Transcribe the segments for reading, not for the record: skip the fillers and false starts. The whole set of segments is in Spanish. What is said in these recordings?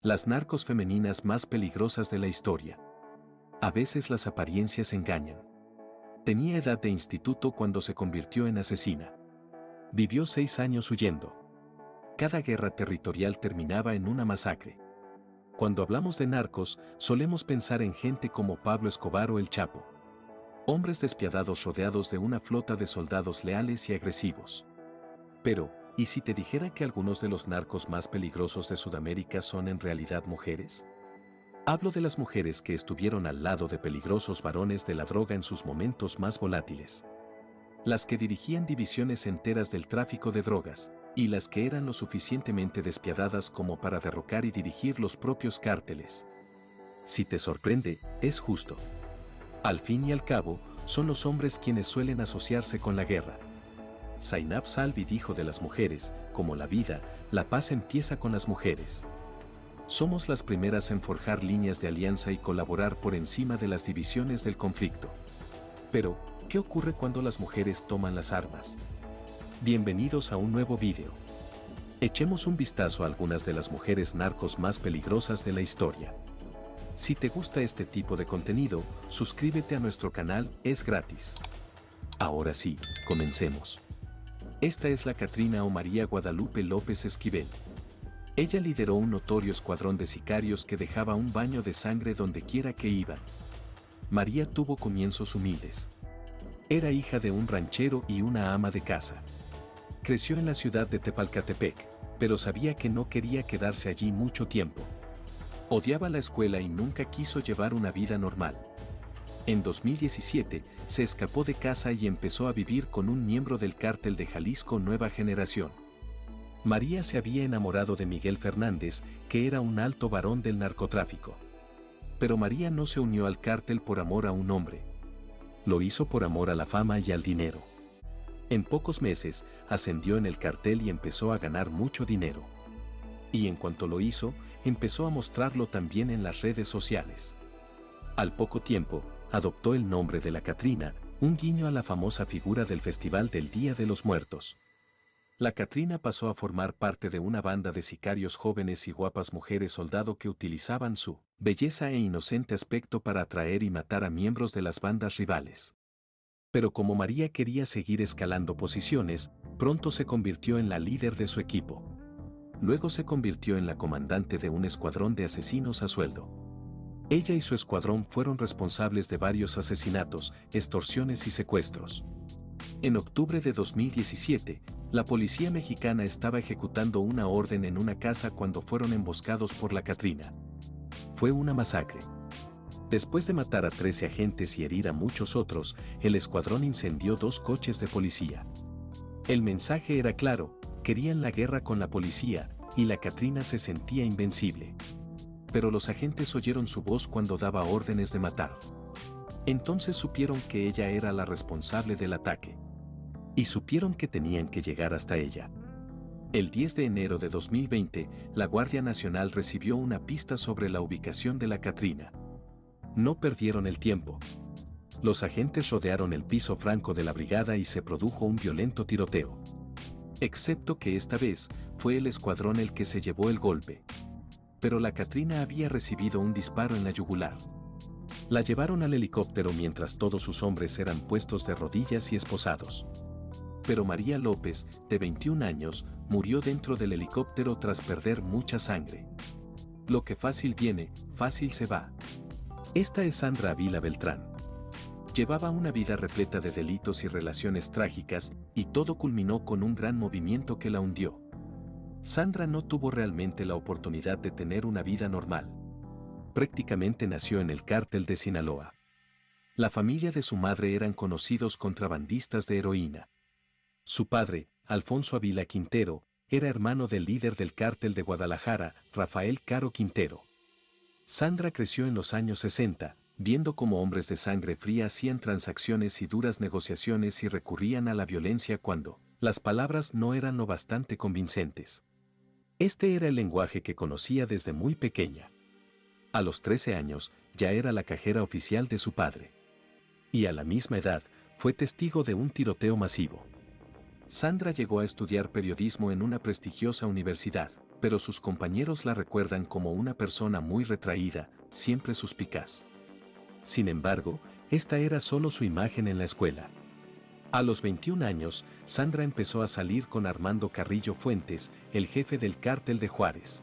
Las narcos femeninas más peligrosas de la historia. A veces las apariencias engañan. Tenía edad de instituto cuando se convirtió en asesina. Vivió 6 años huyendo. Cada guerra territorial terminaba en una masacre. Cuando hablamos de narcos, solemos pensar en gente como Pablo Escobar o El Chapo. Hombres despiadados rodeados de una flota de soldados leales y agresivos. Pero, ¿y si te dijera que algunos de los narcos más peligrosos de Sudamérica son en realidad mujeres? Hablo de las mujeres que estuvieron al lado de peligrosos varones de la droga en sus momentos más volátiles. Las que dirigían divisiones enteras del tráfico de drogas, y las que eran lo suficientemente despiadadas como para derrocar y dirigir los propios cárteles. Si te sorprende, es justo. Al fin y al cabo, son los hombres quienes suelen asociarse con la guerra. Zainab Salvi dijo de las mujeres, como la vida, la paz empieza con las mujeres. Somos las primeras en forjar líneas de alianza y colaborar por encima de las divisiones del conflicto. Pero, ¿qué ocurre cuando las mujeres toman las armas? Bienvenidos a un nuevo vídeo. Echemos un vistazo a algunas de las mujeres narcos más peligrosas de la historia. Si te gusta este tipo de contenido, suscríbete a nuestro canal, es gratis. Ahora sí, comencemos. Esta es la Catrina o María Guadalupe López Esquivel. Ella lideró un notorio escuadrón de sicarios que dejaba un baño de sangre donde quiera que iban. María tuvo comienzos humildes. Era hija de un ranchero y una ama de casa. Creció en la ciudad de Tepalcatepec, pero sabía que no quería quedarse allí mucho tiempo. Odiaba la escuela y nunca quiso llevar una vida normal. En 2017, se escapó de casa y empezó a vivir con un miembro del cártel de Jalisco Nueva Generación. María se había enamorado de Miguel Fernández, que era un alto varón del narcotráfico. Pero María no se unió al cártel por amor a un hombre. Lo hizo por amor a la fama y al dinero. En pocos meses, ascendió en el cartel y empezó a ganar mucho dinero. Y en cuanto lo hizo, empezó a mostrarlo también en las redes sociales. Al poco tiempo, adoptó el nombre de la Catrina, un guiño a la famosa figura del Festival del Día de los Muertos. La Catrina pasó a formar parte de una banda de sicarios jóvenes y guapas mujeres soldado que utilizaban su belleza e inocente aspecto para atraer y matar a miembros de las bandas rivales. Pero como María quería seguir escalando posiciones, pronto se convirtió en la líder de su equipo. Luego se convirtió en la comandante de un escuadrón de asesinos a sueldo. Ella y su escuadrón fueron responsables de varios asesinatos, extorsiones y secuestros. En octubre de 2017, la policía mexicana estaba ejecutando una orden en una casa cuando fueron emboscados por la Catrina. Fue una masacre. Después de matar a 13 agentes y herir a muchos otros, el escuadrón incendió 2 coches de policía. El mensaje era claro, querían la guerra con la policía, y la Catrina se sentía invencible. Pero los agentes oyeron su voz cuando daba órdenes de matar. Entonces supieron que ella era la responsable del ataque. Y supieron que tenían que llegar hasta ella. El 10 de enero de 2020, la Guardia Nacional recibió una pista sobre la ubicación de la Catrina. No perdieron el tiempo. Los agentes rodearon el piso franco de la brigada y se produjo un violento tiroteo. Excepto que esta vez, fue el escuadrón el que se llevó el golpe. Pero la Catrina había recibido un disparo en la yugular. La llevaron al helicóptero mientras todos sus hombres eran puestos de rodillas y esposados. Pero María López, de 21 años, murió dentro del helicóptero tras perder mucha sangre. Lo que fácil viene, fácil se va. Esta es Sandra Ávila Beltrán. Llevaba una vida repleta de delitos y relaciones trágicas, y todo culminó con un gran movimiento que la hundió. Sandra no tuvo realmente la oportunidad de tener una vida normal. Prácticamente nació en el cártel de Sinaloa. La familia de su madre eran conocidos contrabandistas de heroína. Su padre, Alfonso Ávila Quintero, era hermano del líder del cártel de Guadalajara, Rafael Caro Quintero. Sandra creció en los años 60, viendo cómo hombres de sangre fría hacían transacciones y duras negociaciones y recurrían a la violencia cuando las palabras no eran lo bastante convincentes. Este era el lenguaje que conocía desde muy pequeña. A los 13 años, ya era la cajera oficial de su padre. Y a la misma edad, fue testigo de un tiroteo masivo. Sandra llegó a estudiar periodismo en una prestigiosa universidad. pero sus compañeros la recuerdan como una persona muy retraída, siempre suspicaz. Sin embargo, esta era solo su imagen en la escuela. A los 21 años, Sandra empezó a salir con Armando Carrillo Fuentes, el jefe del cártel de Juárez.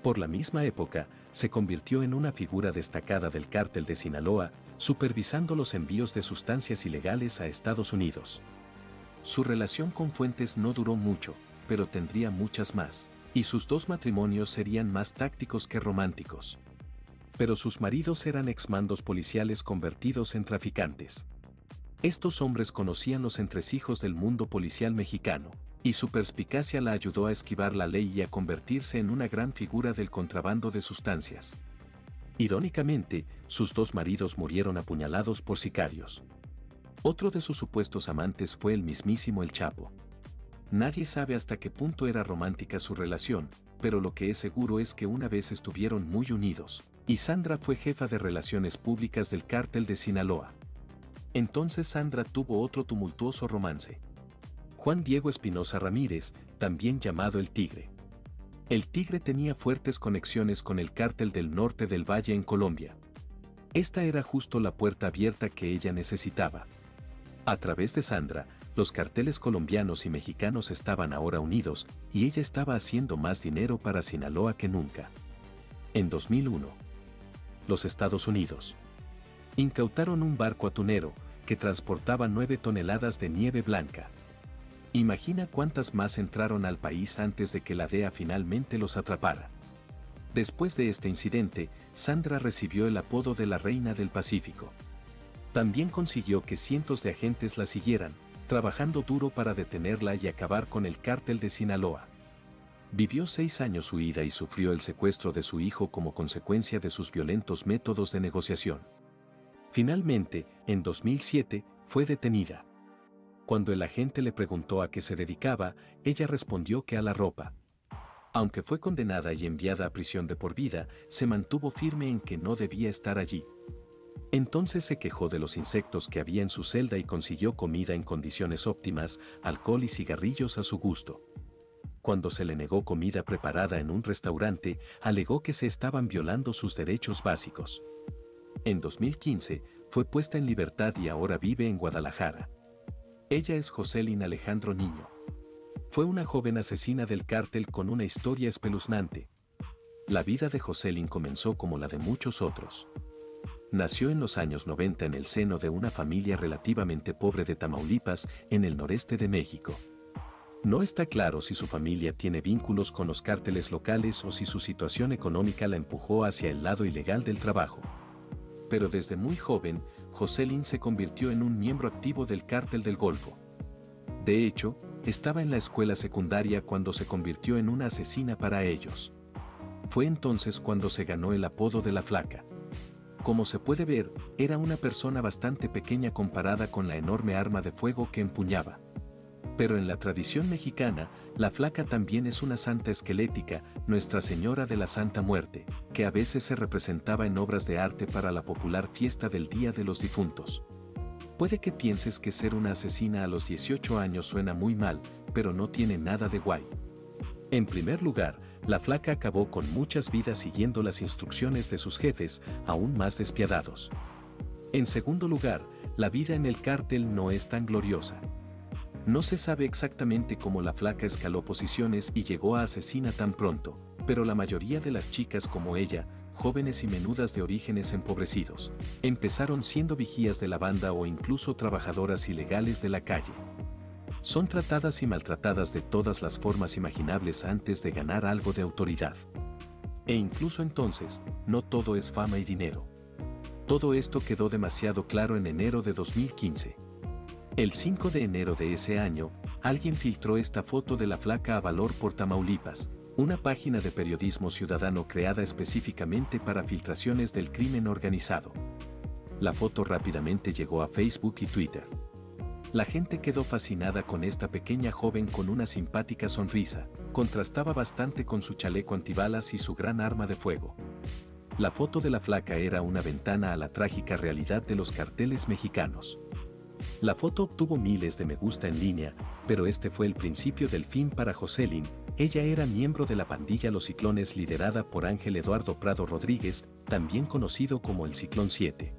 Por la misma época, se convirtió en una figura destacada del cártel de Sinaloa, supervisando los envíos de sustancias ilegales a Estados Unidos. Su relación con Fuentes no duró mucho, pero tendría muchas más, y sus dos matrimonios serían más tácticos que románticos. Pero sus maridos eran exmandos policiales convertidos en traficantes. Estos hombres conocían los entresijos del mundo policial mexicano, y su perspicacia la ayudó a esquivar la ley y a convertirse en una gran figura del contrabando de sustancias. Irónicamente, sus dos maridos murieron apuñalados por sicarios. Otro de sus supuestos amantes fue el mismísimo El Chapo. Nadie sabe hasta qué punto era romántica su relación, pero lo que es seguro es que una vez estuvieron muy unidos, y Sandra fue jefa de relaciones públicas del cártel de Sinaloa. Entonces Sandra tuvo otro tumultuoso romance. Juan Diego Espinosa Ramírez, también llamado El Tigre. El Tigre tenía fuertes conexiones con el cártel del norte del Valle en Colombia. Esta era justo la puerta abierta que ella necesitaba. A través de Sandra, los carteles colombianos y mexicanos estaban ahora unidos, y ella estaba haciendo más dinero para Sinaloa que nunca. En 2001, los Estados Unidos incautaron un barco atunero que transportaba 9 toneladas de nieve blanca. Imagina cuántas más entraron al país antes de que la DEA finalmente los atrapara. Después de este incidente, Sandra recibió el apodo de la Reina del Pacífico. También consiguió que cientos de agentes la siguieran, trabajando duro para detenerla y acabar con el cártel de Sinaloa. Vivió 6 años huida y sufrió el secuestro de su hijo como consecuencia de sus violentos métodos de negociación. Finalmente, en 2007, fue detenida. Cuando el agente le preguntó a qué se dedicaba, ella respondió que a la ropa. Aunque fue condenada y enviada a prisión de por vida, se mantuvo firme en que no debía estar allí. Entonces se quejó de los insectos que había en su celda y consiguió comida en condiciones óptimas, alcohol y cigarrillos a su gusto. Cuando se le negó comida preparada en un restaurante, alegó que se estaban violando sus derechos básicos. En 2015, fue puesta en libertad y ahora vive en Guadalajara. Ella es Jocelyn Alejandro Niño. Fue una joven asesina del cártel con una historia espeluznante. La vida de Jocelyn comenzó como la de muchos otros. Nació en los años 90 en el seno de una familia relativamente pobre de Tamaulipas, en el noreste de México. No está claro si su familia tiene vínculos con los cárteles locales o si su situación económica la empujó hacia el lado ilegal del trabajo. Pero desde muy joven, Jocelyn se convirtió en un miembro activo del Cártel del Golfo. De hecho, estaba en la escuela secundaria cuando se convirtió en una asesina para ellos. Fue entonces cuando se ganó el apodo de la Flaca. Como se puede ver, era una persona bastante pequeña comparada con la enorme arma de fuego que empuñaba. Pero en la tradición mexicana, la Flaca también es una santa esquelética, Nuestra Señora de la Santa Muerte, que a veces se representaba en obras de arte para la popular fiesta del Día de los Difuntos. Puede que pienses que ser una asesina a los 18 años suena muy mal, pero no tiene nada de guay. En primer lugar, la Flaca acabó con muchas vidas siguiendo las instrucciones de sus jefes, aún más despiadados. En segundo lugar, la vida en el cártel no es tan gloriosa. No se sabe exactamente cómo la Flaca escaló posiciones y llegó a asesina tan pronto, pero la mayoría de las chicas como ella, jóvenes y menudas de orígenes empobrecidos, empezaron siendo vigías de la banda o incluso trabajadoras ilegales de la calle. Son tratadas y maltratadas de todas las formas imaginables antes de ganar algo de autoridad. E incluso entonces, no todo es fama y dinero. Todo esto quedó demasiado claro en enero de 2015. El 5 de enero de ese año, alguien filtró esta foto de la Flaca a Valor por Tamaulipas, una página de periodismo ciudadano creada específicamente para filtraciones del crimen organizado. La foto rápidamente llegó a Facebook y Twitter. La gente quedó fascinada con esta pequeña joven con una simpática sonrisa, contrastaba bastante con su chaleco antibalas y su gran arma de fuego. La foto de la Flaca era una ventana a la trágica realidad de los carteles mexicanos. La foto obtuvo miles de me gusta en línea, pero este fue el principio del fin para Jocelyn, Ella era miembro de la pandilla Los Ciclones liderada por Ángel Eduardo Prado Rodríguez, también conocido como el Ciclón 7.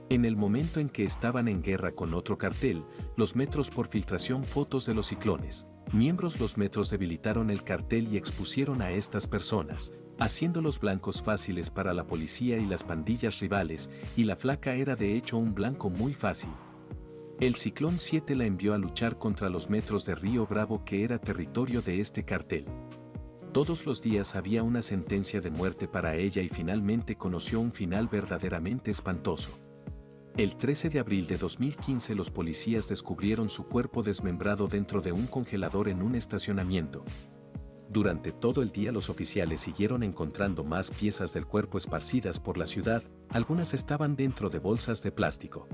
En el momento en que estaban en guerra con otro cartel, los Metros por filtración fotos de los Ciclones, miembros los Metros debilitaron el cartel y expusieron a estas personas, haciéndolos blancos fáciles para la policía y las pandillas rivales, y la flaca era de hecho un blanco muy fácil. El Ciclón 7 la envió a luchar contra los Metros de Río Bravo, que era territorio de este cartel. Todos los días había una sentencia de muerte para ella y finalmente conoció un final verdaderamente espantoso. El 13 de abril de 2015 los policías descubrieron su cuerpo desmembrado dentro de un congelador en un estacionamiento. Durante todo el día los oficiales siguieron encontrando más piezas del cuerpo esparcidas por la ciudad, algunas estaban dentro de bolsas de plástico.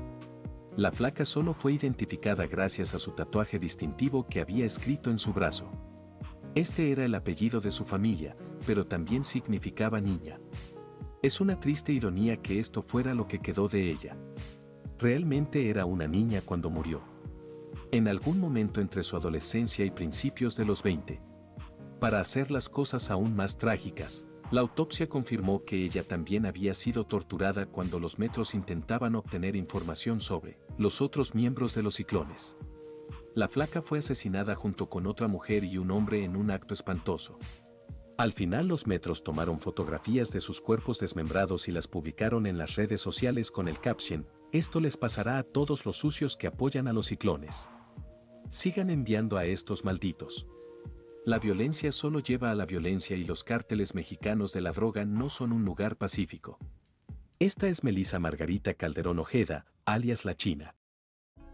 La flaca solo fue identificada gracias a su tatuaje distintivo que había escrito en su brazo. Este era el apellido de su familia, pero también significaba niña. Es una triste ironía que esto fuera lo que quedó de ella. Realmente era una niña cuando murió. En algún momento entre su adolescencia y principios de los 20. Para hacer las cosas aún más trágicas, la autopsia confirmó que ella también había sido torturada cuando los Metros intentaban obtener información sobre los otros miembros de los Ciclones. La flaca fue asesinada junto con otra mujer y un hombre en un acto espantoso. Al final los Metros tomaron fotografías de sus cuerpos desmembrados y las publicaron en las redes sociales con el caption: "Esto les pasará a todos los sucios que apoyan a los Ciclones. Sigan enviando a estos malditos. La violencia solo lleva a la violencia y los cárteles mexicanos de la droga no son un lugar pacífico". Esta es Melissa Margarita Calderón Ojeda, alias La China.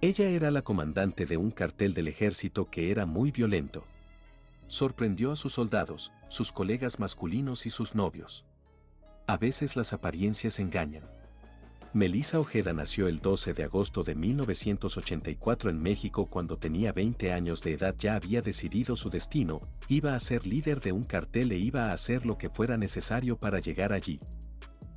Ella era la comandante de un cartel del ejército que era muy violento. Sorprendió a sus soldados, sus colegas masculinos y sus novios. A veces las apariencias engañan. Melissa Ojeda nació el 12 de agosto de 1984 en México. Cuando tenía 20 años de edad ya había decidido su destino, iba a ser líder de un cartel e iba a hacer lo que fuera necesario para llegar allí.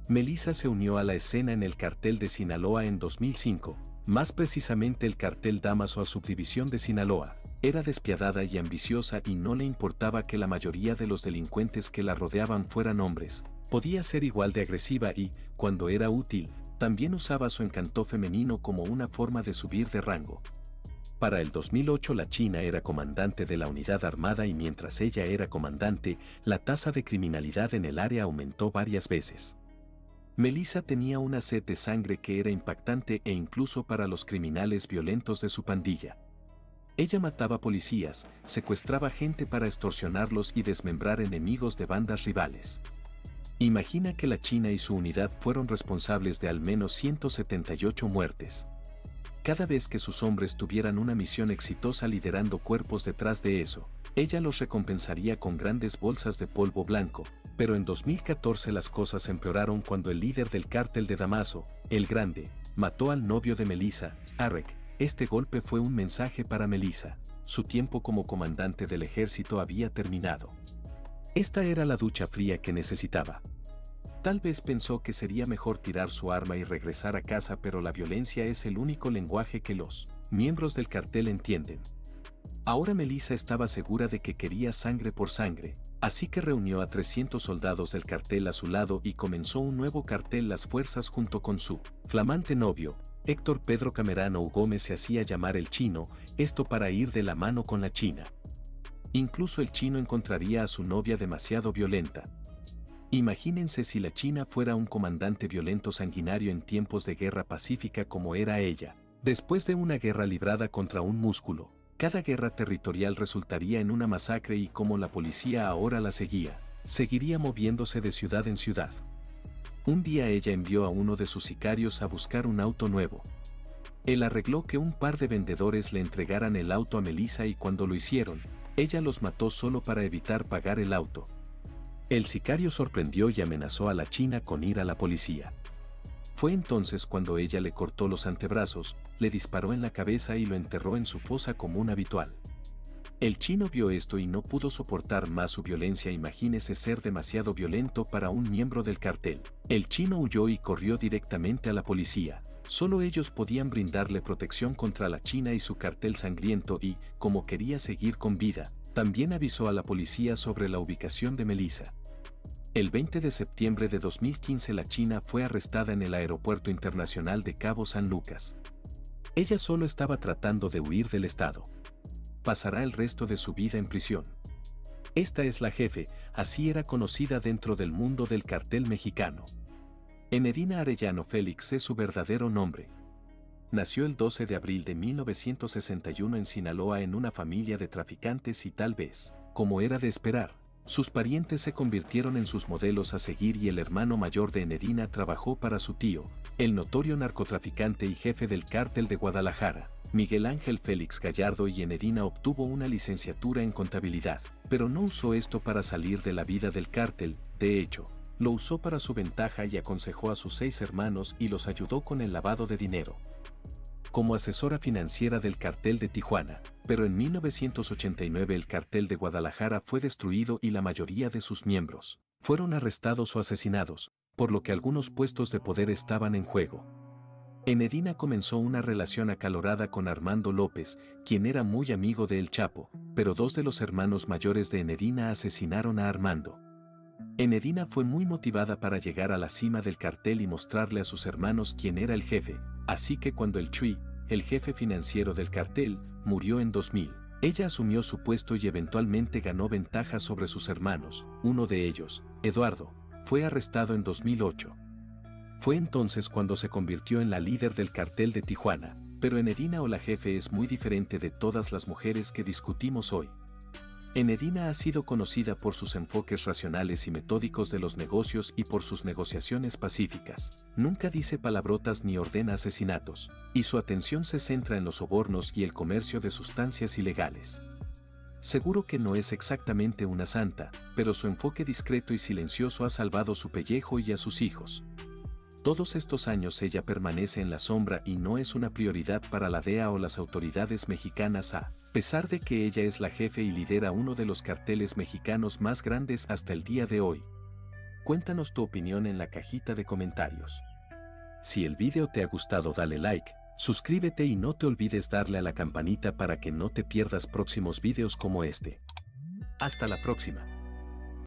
Melissa se unió a la escena en el cartel de Sinaloa en 2005, más precisamente el cartel Damaso a subdivisión de Sinaloa. Era despiadada y ambiciosa y no le importaba que la mayoría de los delincuentes que la rodeaban fueran hombres. Podía ser igual de agresiva y, cuando era útil, también usaba su encanto femenino como una forma de subir de rango. Para el 2008 la China era comandante de la unidad armada y mientras ella era comandante, la tasa de criminalidad en el área aumentó varias veces. Melissa tenía una sed de sangre que era impactante e incluso para los criminales violentos de su pandilla. Ella mataba policías, secuestraba gente para extorsionarlos y desmembrar enemigos de bandas rivales. Imagina que la China y su unidad fueron responsables de al menos 178 muertes. Cada vez que sus hombres tuvieran una misión exitosa liderando cuerpos detrás de eso, ella los recompensaría con grandes bolsas de polvo blanco, pero en 2014 las cosas empeoraron cuando el líder del cártel de Damaso, el Grande, mató al novio de Melissa, Arek. Este golpe fue un mensaje para Melissa: su tiempo como comandante del ejército había terminado. Esta era la ducha fría que necesitaba. Tal vez pensó que sería mejor tirar su arma y regresar a casa, pero la violencia es el único lenguaje que los miembros del cartel entienden. Ahora Melissa estaba segura de que quería sangre por sangre, así que reunió a 300 soldados del cartel a su lado y comenzó un nuevo cartel Las Fuerzas junto con su flamante novio, Héctor Pedro Camerano Gómez. Se hacía llamar el Chino, esto para ir de la mano con la China. Incluso el Chino encontraría a su novia demasiado violenta. Imagínense si la China fuera un comandante violento sanguinario en tiempos de guerra pacífica como era ella. Después de una guerra librada contra un músculo, cada guerra territorial resultaría en una masacre y como la policía ahora la seguía, seguiría moviéndose de ciudad en ciudad. Un día ella envió a uno de sus sicarios a buscar un auto nuevo. Él arregló que un par de vendedores le entregaran el auto a Melissa y cuando lo hicieron, ella los mató solo para evitar pagar el auto. El sicario sorprendió y amenazó a la China con ir a la policía. Fue entonces cuando ella le cortó los antebrazos, le disparó en la cabeza y lo enterró en su fosa común habitual. El Chino vio esto y no pudo soportar más su violencia. Imagínese ser demasiado violento para un miembro del cartel. El Chino huyó y corrió directamente a la policía. Solo ellos podían brindarle protección contra la China y su cartel sangriento y, como quería seguir con vida, También avisó a la policía sobre la ubicación de Melissa. El 20 de septiembre de 2015 la china fue arrestada en el Aeropuerto Internacional de Cabo San Lucas. Ella solo estaba tratando de huir del estado. Pasará el resto de su vida en prisión. Esta es la jefe, así era conocida dentro del mundo del cartel mexicano. Enedina Arellano Félix es su verdadero nombre. Nació el 12 de abril de 1961 en Sinaloa en una familia de traficantes y tal vez, como era de esperar, sus parientes se convirtieron en sus modelos a seguir y el hermano mayor de Enedina trabajó para su tío, el notorio narcotraficante y jefe del cártel de Guadalajara, Miguel Ángel Félix Gallardo, y Enedina obtuvo una licenciatura en contabilidad, pero no usó esto para salir de la vida del cártel, de hecho, lo usó para su ventaja y aconsejó a sus 6 hermanos y los ayudó con el lavado de dinero. Como asesora financiera del cartel de Tijuana, pero en 1989 el cartel de Guadalajara fue destruido y la mayoría de sus miembros fueron arrestados o asesinados, por lo que algunos puestos de poder estaban en juego. Enedina comenzó una relación acalorada con Armando López, quien era muy amigo de El Chapo, pero 2 de los hermanos mayores de Enedina asesinaron a Armando. Enedina fue muy motivada para llegar a la cima del cartel y mostrarle a sus hermanos quién era el jefe, así que cuando el Chuy, el jefe financiero del cartel, murió en 2000, ella asumió su puesto y eventualmente ganó ventaja sobre sus hermanos. Uno de ellos, Eduardo, fue arrestado en 2008. Fue entonces cuando se convirtió en la líder del cartel de Tijuana, pero Enedina o la jefe es muy diferente de todas las mujeres que discutimos hoy. Enedina ha sido conocida por sus enfoques racionales y metódicos de los negocios y por sus negociaciones pacíficas. Nunca dice palabrotas ni ordena asesinatos, y su atención se centra en los sobornos y el comercio de sustancias ilegales. Seguro que no es exactamente una santa, pero su enfoque discreto y silencioso ha salvado su pellejo y a sus hijos. Todos estos años ella permanece en la sombra y no es una prioridad para la DEA o las autoridades mexicanas a pesar de que ella es la jefe y lidera uno de los carteles mexicanos más grandes hasta el día de hoy. Cuéntanos tu opinión en la cajita de comentarios. Si el video te ha gustado, dale like, suscríbete y no te olvides darle a la campanita para que no te pierdas próximos videos como este. Hasta la próxima.